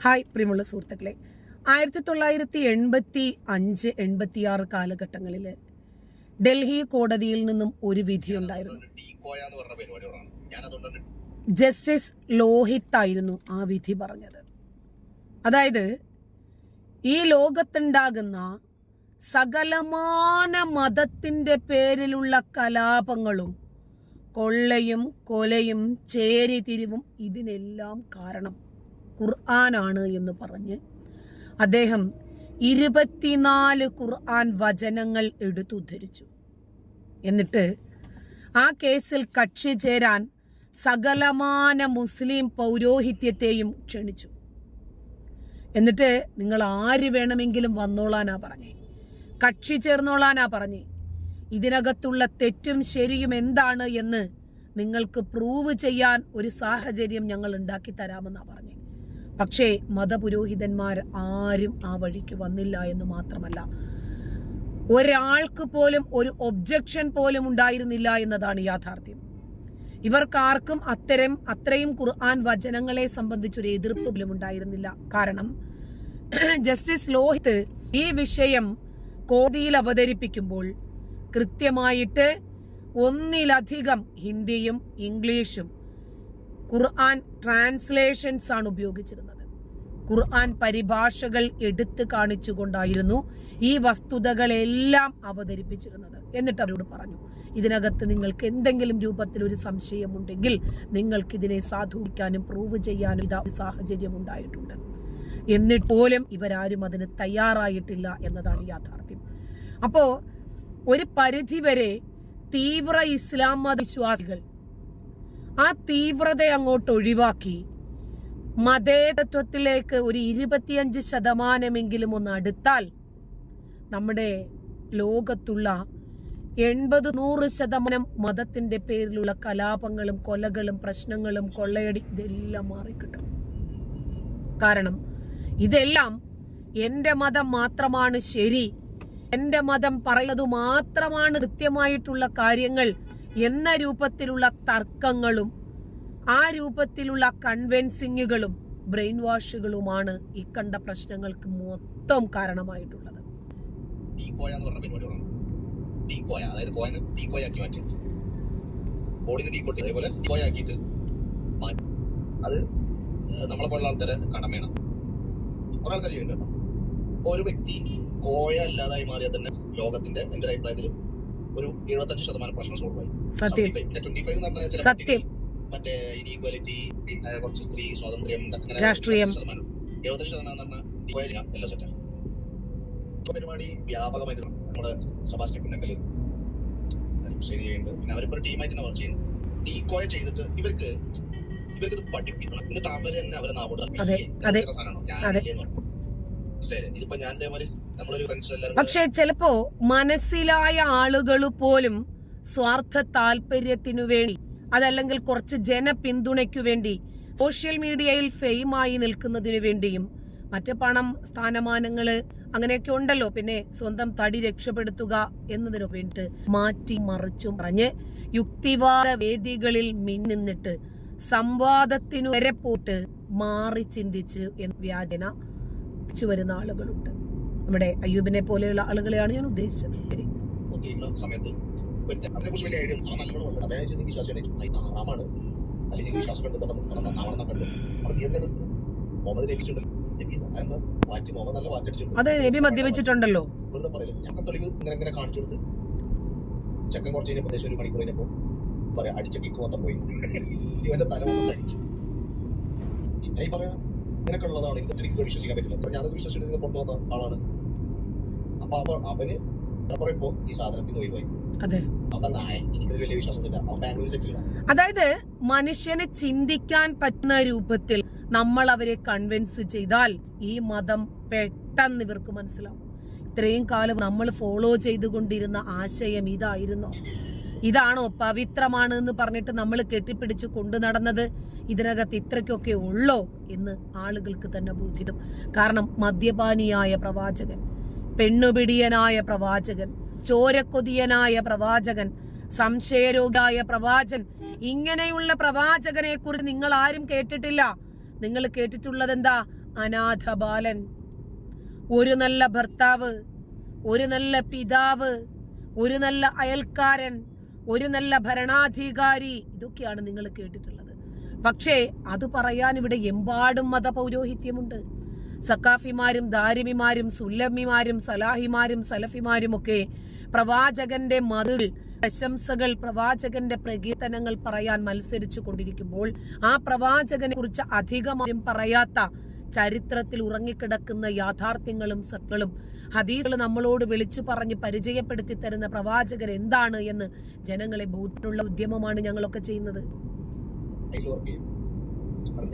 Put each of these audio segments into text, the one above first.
Hi പ്രിയമുള്ള സുഹൃത്തുക്കളെ, 1985-86 കാലഘട്ടങ്ങളിൽ ഡൽഹി കോടതിയിൽ നിന്നും ഒരു വിധി ഉണ്ടായിരുന്നു. ജസ്റ്റിസ് ലോഹിത് ആയിരുന്നു ആ വിധി പറഞ്ഞത്. അതായത്, ഈ ലോകത്തുണ്ടാകുന്ന സകലമാന മതത്തിന്റെ പേരിലുള്ള കലാപങ്ങളും കൊള്ളയും കൊലയും ചേരിതിരിവും ഇതിനെല്ലാം കാരണം ഖുർആനാണ് എന്ന് പറഞ്ഞ് അദ്ദേഹം 24 ഖുർആൻ വചനങ്ങൾ എടുത്തുദ്ധരിച്ചു. എന്നിട്ട് ആ കേസിൽ കക്ഷി ചേരാൻ സകലമാന മുസ്ലിം പൗരോഹിത്യത്തെയും ക്ഷണിച്ചു. എന്നിട്ട് നിങ്ങൾ ആര് വേണമെങ്കിലും വന്നോളാനാ പറഞ്ഞേ, കക്ഷി ചേർന്നോളാനാ പറഞ്ഞേ, ഇതിനകത്തുള്ള തെറ്റും ശരിയും എന്താണ് എന്ന് നിങ്ങൾക്ക് പ്രൂവ് ചെയ്യാൻ ഒരു സാഹചര്യം ഞങ്ങൾ ഉണ്ടാക്കി തരാമെന്നാ പറഞ്ഞേ. പക്ഷേ മതപുരോഹിതന്മാർ ആരും ആ വഴിക്ക് വന്നില്ല എന്ന് മാത്രമല്ല, ഒരാൾക്ക് പോലും ഒരു ഒബ്ജക്ഷൻ പോലും ഉണ്ടായിരുന്നില്ല എന്നതാണ് യാഥാർത്ഥ്യം. ഇവർക്കാർക്കും അത്രയും ഖുർആൻ വചനങ്ങളെ സംബന്ധിച്ചൊരു എതിർപ്പ് പോലും ഉണ്ടായിരുന്നില്ല. കാരണം ജസ്റ്റിസ് ലോഹിത് ഈ വിഷയം കോടതിയിൽ അവതരിപ്പിക്കുമ്പോൾ കൃത്യമായിട്ട് ഒന്നിലധികം ഹിന്ദിയും ഇംഗ്ലീഷും ഖുർആൻ ട്രാൻസ്ലേഷൻസ് ആണ് ഉപയോഗിച്ചിരുന്നത്. ഖുർആൻ പരിഭാഷകൾ എടുത്തു കാണിച്ചുകൊണ്ടായിരുന്നു ഈ വസ്തുതകളെല്ലാം അവതരിപ്പിച്ചിരുന്നത്. എന്നിട്ട് അവരോട് പറഞ്ഞു, ഇതിനകത്ത് നിങ്ങൾക്ക് എന്തെങ്കിലും രൂപത്തിൽ ഒരു സംശയമുണ്ടെങ്കിൽ നിങ്ങൾക്ക് ഇതിനെ സാധൂകരിക്കാനും പ്രൂവ് ചെയ്യാനും ഇതാ സാഹചര്യം ഉണ്ടായിട്ടുണ്ട്. എന്നിട്ട് പോലും ഇവരാരും അതിന് തയ്യാറായിട്ടില്ല എന്നതാണ് യാഥാർത്ഥ്യം. അപ്പോ ഒരു പരിധിവരെ തീവ്ര ഇസ്ലാം മതവിശ്വാസികൾ ആ തീവ്രത അങ്ങോട്ട് ഒഴിവാക്കി മതേതത്വത്തിലേക്ക് ഒരു 25% ഒന്ന് അടുത്താൽ നമ്മുടെ ലോകത്തുള്ള 80-100% മതത്തിന്റെ പേരിലുള്ള കലാപങ്ങളും കൊലകളും പ്രശ്നങ്ങളും കൊള്ളയടി ഇതെല്ലാം മാറിക്കിട്ടും. കാരണം ഇതെല്ലാം എൻ്റെ മതം മാത്രമാണ് ശരി, എൻ്റെ മതം പറയുന്നത് മാത്രമാണ് കൃത്യമായിട്ടുള്ള കാര്യങ്ങൾ എന്ന രൂപത്തിലുള്ള തർക്കങ്ങളും ആ രൂപത്തിലുള്ള കൺവിൻസിങ്ങുകളും ബ്രെയിൻ വാഷുകളുമാണ് ഈ കണ്ട പ്രശ്നങ്ങൾക്ക് മൊത്തം കാരണമായിട്ടുള്ളത്. ഒരു വ്യക്തി കോയ അല്ലാതായി മാറിയാൽ തന്നെ ലോകത്തിന്റെ എന്റെ അഭിപ്രായത്തിൽ ഒരു 75% പ്രശ്നം സോൾവ് ആയി. 25 എന്ന് പറഞ്ഞാൽ സത്യം, മറ്റേ ഇനീക്വാലിറ്റി, പിന്നെ കുറച്ച് സ്ത്രീ സ്വാതന്ത്ര്യം, രാഷ്ട്രീയം, 75% എന്ന് പറഞ്ഞാൽ എല്ലാ സെറ്റാണ്. പരിപാടി വ്യാപകമായിട്ട് നമ്മുടെ സെബാസ്റ്റ്യൻ പിന്നക്കല് ചെയ്യുന്നുണ്ട്. പിന്നെ അവരിപ്പോ ഒരു ടീമായിട്ട് തന്നെ വർക്ക് ചെയ്യുന്നു. ഡീകോയ ചെയ്തിട്ട് ഇവർക്ക് ഇത് പഠിപ്പിക്കണം. എന്നിട്ട് അവര് തന്നെ അവരെ നാവോട് ഇതിപ്പോ ഞാൻ ഇതേമാതിരി നമ്മളൊരു ഫ്രണ്ട്സ് എല്ലാവരും. പക്ഷെ ചിലപ്പോ മനസ്സിലായ ആളുകൾ പോലും സ്വാർത്ഥ താല്പര്യത്തിനു വേണ്ടി, അതല്ലെങ്കിൽ കുറച്ച് ജനപിന്തുണയ്ക്കു വേണ്ടി, സോഷ്യൽ മീഡിയയിൽ ഫെയിമായി നിൽക്കുന്നതിനു വേണ്ടിയും, മറ്റ് പണം, സ്ഥാനമാനങ്ങള് അങ്ങനെയൊക്കെ ഉണ്ടല്ലോ, പിന്നെ സ്വന്തം തടി രക്ഷപ്പെടുത്തുക എന്നതിനു വേണ്ടിട്ട് മാറ്റി മറിച്ചും പറഞ്ഞ് യുക്തിവാദ വേദികളിൽ മിന്നിട്ട് സംവാദത്തിനു വരെ പോട്ട് മാറി ചിന്തിച്ച് വ്യാജന വരുന്ന ആളുകളുണ്ട്. നമ്മുടെ അയ്യൂബിനെ പോലെയുള്ള ആളുകളെയാണ് ഞാൻ ഉദ്ദേശിച്ചത്. സമയത്ത് അതിനെക്കുറിച്ച് വലിയ ഐഡിയ അതെ, നബി മദ്യപിച്ചിട്ടുണ്ടല്ലോ. ഇങ്ങനെ കാണിച്ചു കൊടുത്ത് ചെക്കൻ കുറച്ച് കഴിഞ്ഞപ്പോ ഒരു മണിക്കൂർ കഴിഞ്ഞപ്പോ പറയാ അടിച്ച കിക്ക് മൊത്തം പോയി, ഇവന്റെ തല മൊത്തം ധരിച്ചു. പിന്നെ ഈ പറയാ ഇങ്ങനൊക്കെ ഉള്ളതാണ്, എനിക്ക് വിശ്വസിക്കാൻ പറ്റില്ല. അപ്പൊ ഞാൻ വിശ്വസിച്ചിട്ട് പുറത്തു വന്ന ആളാണ്. അപ്പൊ അവന് പറയപ്പോ ഈ സാധനത്തിന് ഒഴിവായി. അതായത് മനുഷ്യനെ ചിന്തിക്കാൻ പറ്റുന്ന രൂപത്തിൽ നമ്മൾ അവരെ കൺവിൻസ് ചെയ്താൽ ഈ മതം പെട്ടെന്ന് ഇവർക്ക് മനസ്സിലാവും. ഇത്രയും കാലം നമ്മൾ ഫോളോ ചെയ്തുകൊണ്ടിരുന്ന ആശയം ഇതായിരുന്നോ, ഇതാണോ പവിത്രമാണ് എന്ന് പറഞ്ഞിട്ട് നമ്മൾ കെട്ടിപ്പിടിച്ച് കൊണ്ടു നടന്നത്, ഇതിനകത്ത് ഇത്രയ്ക്കൊക്കെ ഉള്ളോ എന്ന് ആളുകൾക്ക് തന്നെ ബോധ്യം. കാരണം മദ്യപാനിയായ പ്രവാചകൻ, പെണ്ണുപിടിയനായ പ്രവാചകൻ, ചോരക്കൊതിയനായ പ്രവാചകൻ, സംശയരോഗിയായ പ്രവാചകൻ, ഇങ്ങനെയുള്ള പ്രവാചകനെ കുറിച്ച് നിങ്ങൾ ആരും കേട്ടിട്ടില്ല. നിങ്ങൾ കേട്ടിട്ടുള്ളത് എന്താ? അനാഥ ബാലൻ, ഒരു നല്ല ഭർത്താവ്, ഒരു നല്ല പിതാവ്, ഒരു നല്ല അയൽക്കാരൻ, ഒരു നല്ല ഭരണാധികാരി, ഇതൊക്കെയാണ് നിങ്ങൾ കേട്ടിട്ടുള്ളത്. പക്ഷേ അത് പറയാൻ ഇവിടെ എമ്പാടും മതപൗരോഹിത്യമുണ്ട്. സക്കാഫിമാരും ദാരിമിമാരും സുല്ലമിമാരും സലാഹിമാരും സലഫിമാരും ഒക്കെ പ്രവാചകന്റെ മതിൽ പ്രശംസകൾ, പ്രവാചകന്റെ പ്രകീർത്തനങ്ങൾ പറയാൻ മത്സരിച്ചു കൊണ്ടിരിക്കുമ്പോൾ ആ പ്രവാചകനെ കുറിച്ച് അധികമായും പറയാത്ത ചരിത്രത്തിൽ ഉറങ്ങിക്കിടക്കുന്ന യാഥാർത്ഥ്യങ്ങളും സത്യങ്ങളും ഹദീസുകൾ നമ്മളോട് വിളിച്ചു പറഞ്ഞ് പരിചയപ്പെടുത്തി തരുന്ന പ്രവാചകൻ എന്താണ് എന്ന് ജനങ്ങളെ ബോധ്യമുള്ള ഉദ്യമമാണ് ഞങ്ങളൊക്കെ ചെയ്യുന്നത്.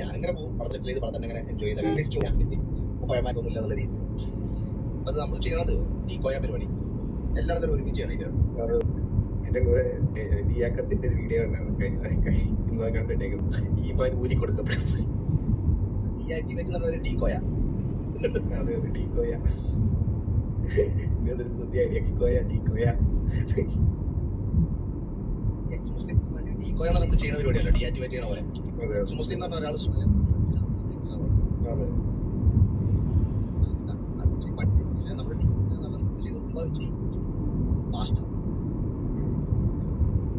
ഞാനിങ്ങനെ പോകും, പടത്തിൽ ചെയ്ത് പടം തന്നെ എൻജോയ് ചെയ്തൊന്നുമില്ല എന്നുള്ള രീതിയിൽ അത് നമ്മൾ ചെയ്യണത് ഡീകോയ പരിപാടി എല്ലാവരും ഒരുമിച്ച് ചെയ്യണം. എന്റെ കൂടെ ലിയാക്കത്തിന്റെ ഒരു വീഡിയോ ഉണ്ടായിരുന്നു കണ്ടിട്ടേക്കുന്നത്. ഈ മാൻ ഊരി കൊടുക്കപ്പെടുന്നത് ഈ ആക്ടിവേറ്റ് പറഞ്ഞ ഡീകോയ. അതെ അതെ ഡീകോയ. ഇതൊരു പുതിയ എക്സ്കോയ ഡീകോയ. എക്സ് മുസ്ലിം ഡീകോയ എന്ന് പറഞ്ഞിട്ട് ചെയ്യുന്ന പരിപാടിയല്ല, ഡീആക്ടിവേറ്റ് ചെയ്യണ പോലെ. എക്സ് മുസ്ലിം എന്ന് പറഞ്ഞ ഒരാൾ സ്വയം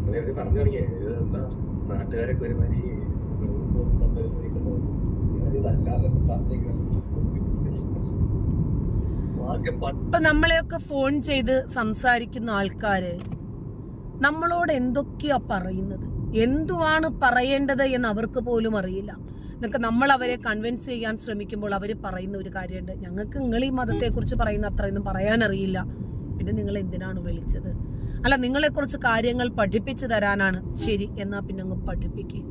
നമ്മൾ പറഞ്ഞു തുടങ്ങിയത് എന്താ നാട്ടുകാരൊക്കെ ഒരുമാതിരി ഇപ്പൊ നമ്മളെയൊക്കെ ഫോൺ ചെയ്ത് സംസാരിക്കുന്ന ആൾക്കാര് നമ്മളോട് എന്തൊക്കെയാ പറയുന്നത്, എന്തുവാണ് പറയേണ്ടത് എന്ന് അവർക്ക് പോലും അറിയില്ല. എന്നൊക്കെ നമ്മൾ അവരെ കൺവിൻസ് ചെയ്യാൻ ശ്രമിക്കുമ്പോൾ അവർ പറയുന്ന ഒരു കാര്യമുണ്ട്, ഞങ്ങൾക്ക് നിങ്ങൾ ഈ മതത്തെ കുറിച്ച് പറയുന്ന അത്രയൊന്നും പറയാൻ അറിയില്ല, പിന്നെ നിങ്ങൾ എന്തിനാണ് വിളിച്ചത്? അല്ല, നിങ്ങളെ കുറിച്ച് കാര്യങ്ങൾ പഠിപ്പിച്ചു തരാനാണ്. ശരി, എന്നാ പിന്നെ അങ്ങ് പഠിപ്പിക്കേ.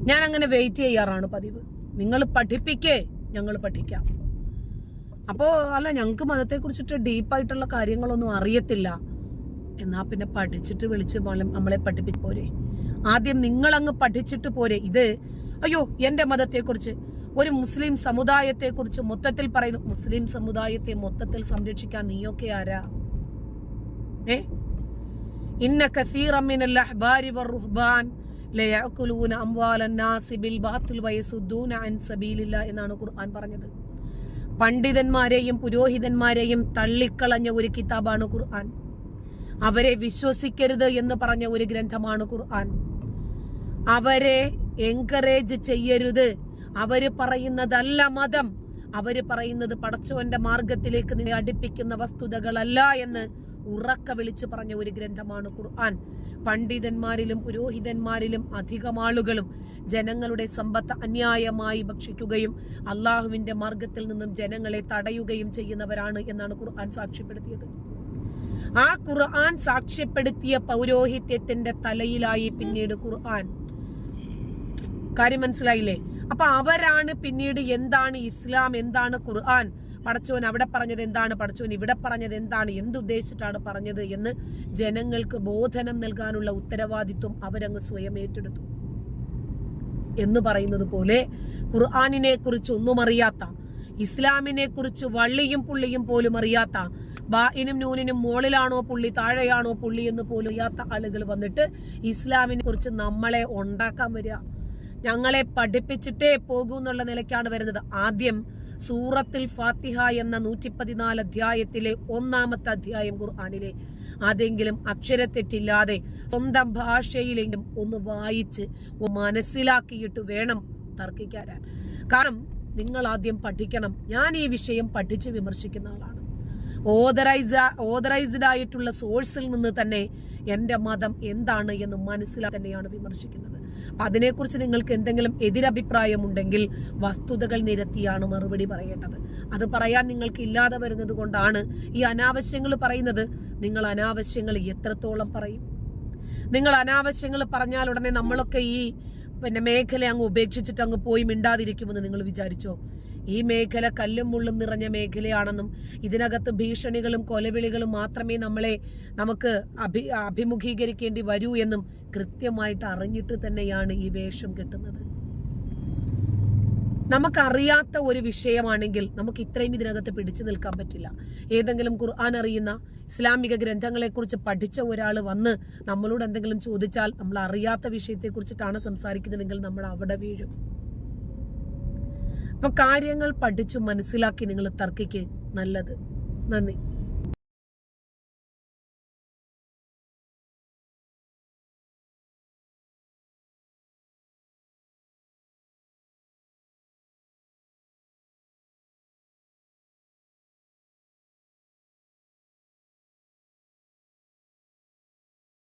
ഞാൻ അങ്ങനെ വെയിറ്റ് ചെയ്യാറാണ് പതിവ്. നിങ്ങൾ പഠിപ്പിക്കേ, ഞങ്ങൾ പഠിക്കാം. അപ്പോ അല്ല, ഞങ്ങൾക്ക് മതത്തെ കുറിച്ചിട്ട് ഡീപ്പായിട്ടുള്ള കാര്യങ്ങളൊന്നും അറിയത്തില്ല, എന്നാ പിന്നെ പഠിച്ചിട്ട് വിളിച്ച് നമ്മളെ പഠിപ്പിച്ച് പോരെ. ആദ്യം നിങ്ങൾ അങ്ങ് പഠിച്ചിട്ട് പോരെ. ഇത് അയ്യോ എന്റെ മതത്തെക്കുറിച്ച്, ഒരു മുസ്ലിം സമുദായത്തെ കുറിച്ച് മൊത്തത്തിൽ പറയുന്നു. മുസ്ലിം സമുദായത്തെ മൊത്തത്തിൽ സംരക്ഷിക്കാൻ നീയൊക്കെ ആരാ? ഇന്ന കസീറൻ മിനൽ അഹ്ബാരി വറുഹ്ബാൻ ലയഅകുലൂന അംവാലൻ നാസി ബിൽ ബാത്തിൽ വയസുദ്ദൂന അൻ സബീലില്ലാ എന്നാണ് ഖുർആൻ പറഞ്ഞത്. പണ്ഡിതന്മാരെയും പുരോഹിതന്മാരെയും തള്ളിക്കളഞ്ഞ ഒരു കിതാബാണ് ഖുർആൻ. അവരെ വിശ്വസിക്കരുത് എന്ന് പറഞ്ഞ ഒരു ഗ്രന്ഥമാണ് ഖുർആൻ. അവരെ എൻകറേജ് ചെയ്യരുത്, അവര് പറയുന്നതല്ല മതം, അവര് പറയുന്നത് പടച്ചവന്റെ മാർഗത്തിലേക്ക് നിന്നെ അടുപ്പിക്കുന്ന വസ്തുതകളല്ല എന്ന് ഉറക്ക വിളിച്ചു പറഞ്ഞ ഒരു ഗ്രന്ഥമാണ് ഖുർആൻ. പണ്ഡിതന്മാരിലും പുരോഹിതന്മാരിലും അധികം ആളുകളും ജനങ്ങളുടെ സമ്പത്ത് അന്യായമായി ഭക്ഷിക്കുകയും അള്ളാഹുവിന്റെ മാർഗത്തിൽ നിന്നും ജനങ്ങളെ തടയുകയും ചെയ്യുന്നവരാണ് എന്നാണ് ഖുർആൻ സാക്ഷ്യപ്പെടുത്തിയത്. ആ ഖുർആൻ സാക്ഷ്യപ്പെടുത്തിയ പൗരോഹിത്യത്തിന്റെ തലയിലായി പിന്നീട് ഖുർആൻ. കാര്യം മനസ്സിലായില്ലേ? അപ്പൊ അവരാണ് പിന്നീട് എന്താണ് ഇസ്ലാം, എന്താണ് ഖുർആൻ, പടച്ചോൻ അവിടെ പറഞ്ഞത് എന്താണ്, പടച്ചോൻ ഇവിടെ പറഞ്ഞത് എന്താണ്, എന്തുദ്ദേശിച്ചിട്ടാണ് പറഞ്ഞത് എന്ന് ജനങ്ങൾക്ക് ബോധനം നൽകാനുള്ള ഉത്തരവാദിത്വം അവരങ്ങ് സ്വയം ഏറ്റെടുത്തു. എന്ന് പറയുന്നത് പോലെ ഖുർആനിനെ കുറിച്ച് ഒന്നും അറിയാത്ത, ഇസ്ലാമിനെ കുറിച്ച് വള്ളിയും പുള്ളിയും പോലും അറിയാത്ത, ബാഇനും നൂനിനും മോളിലാണോ പുള്ളി താഴെയാണോ പുള്ളി എന്ന് പോലും അറിയാത്ത ആളുകൾ വന്നിട്ട് ഇസ്ലാമിനെ കുറിച്ച് നമ്മളെ ഉണ്ടാക്കാൻ വരിക. ഞങ്ങളെ പഠിപ്പിച്ചിട്ടേ പോകൂ എന്നുള്ള നിലയ്ക്കാണ് വരുന്നത്. ആദ്യം സൂറത്തുൽ ഫാത്തിഹ എന്ന 114 അധ്യായത്തിലെ 1-ാമത്തെ അധ്യായം ഖുർആനിലെ അതെങ്കിലും അക്ഷരത്തെറ്റില്ലാതെ സ്വന്തം ഭാഷയിലെങ്കിലും ഒന്ന് വായിച്ച് മനസ്സിലാക്കിയിട്ട് വേണം തർക്കിക്കാൻ. കാരണം നിങ്ങൾ ആദ്യം പഠിക്കണം. ഞാൻ ഈ വിഷയം പഠിച്ച് വിമർശിക്കുന്ന ആളാണ്. ഓതറൈസ്ഡ് ആയിട്ടുള്ള സോഴ്സിൽ നിന്ന് തന്നെ എന്റെ മതം എന്താണ് എന്ന് മനസ്സിലാക്കി തന്നെയാണ് വിമർശിക്കുന്നത്. അപ്പൊ അതിനെക്കുറിച്ച് നിങ്ങൾക്ക് എന്തെങ്കിലും എതിരഭിപ്രായം ഉണ്ടെങ്കിൽ വസ്തുതകൾ നിരത്തിയാണ് മറുപടി പറയേണ്ടത്. അത് പറയാൻ നിങ്ങൾക്ക് ഇല്ലാതെ വരുന്നത് കൊണ്ടാണ് ഈ അനാവശ്യങ്ങൾ പറയുന്നത്. നിങ്ങൾ അനാവശ്യങ്ങൾ എത്രത്തോളം പറയും? നിങ്ങൾ അനാവശ്യങ്ങൾ പറഞ്ഞാൽ ഉടനെ നമ്മളൊക്കെ ഈ മേഖല അങ്ങ് ഉപേക്ഷിച്ചിട്ട് അങ്ങ് പോയി മിണ്ടാതിരിക്കുമെന്ന് നിങ്ങൾ വിചാരിച്ചോ? ഈ മേഖല കല്ലും മുള്ളും നിറഞ്ഞ മേഖലയാണെന്നും ഇതിനകത്ത് ഭീഷണികളും കൊലവിളികളും മാത്രമേ നമുക്ക് അഭിമുഖീകരിക്കേണ്ടി വരൂ എന്നും കൃത്യമായിട്ട് അറിഞ്ഞിട്ട് തന്നെയാണ് ഈ വേഷം കെട്ടുന്നത്. നമുക്കറിയാത്ത ഒരു വിഷയമാണെങ്കിൽ നമുക്ക് ഇത്രയും ഇതിനകത്ത് പിടിച്ചു നിൽക്കാൻ പറ്റില്ല. ഏതെങ്കിലും ഖുർആൻ അറിയുന്ന ഇസ്ലാമിക ഗ്രന്ഥങ്ങളെ കുറിച്ച് പഠിച്ച ഒരാൾ വന്ന് നമ്മളോട് എന്തെങ്കിലും ചോദിച്ചാൽ നമ്മൾ അറിയാത്ത വിഷയത്തെ കുറിച്ചിട്ടാണ് സംസാരിക്കുന്നതെങ്കിൽ നമ്മൾ അവിടെ വീഴും. അപ്പൊ കാര്യങ്ങൾ പഠിച്ചു മനസ്സിലാക്കി നിങ്ങൾ തർക്കിക്ക്. നല്ലത്. നന്ദി.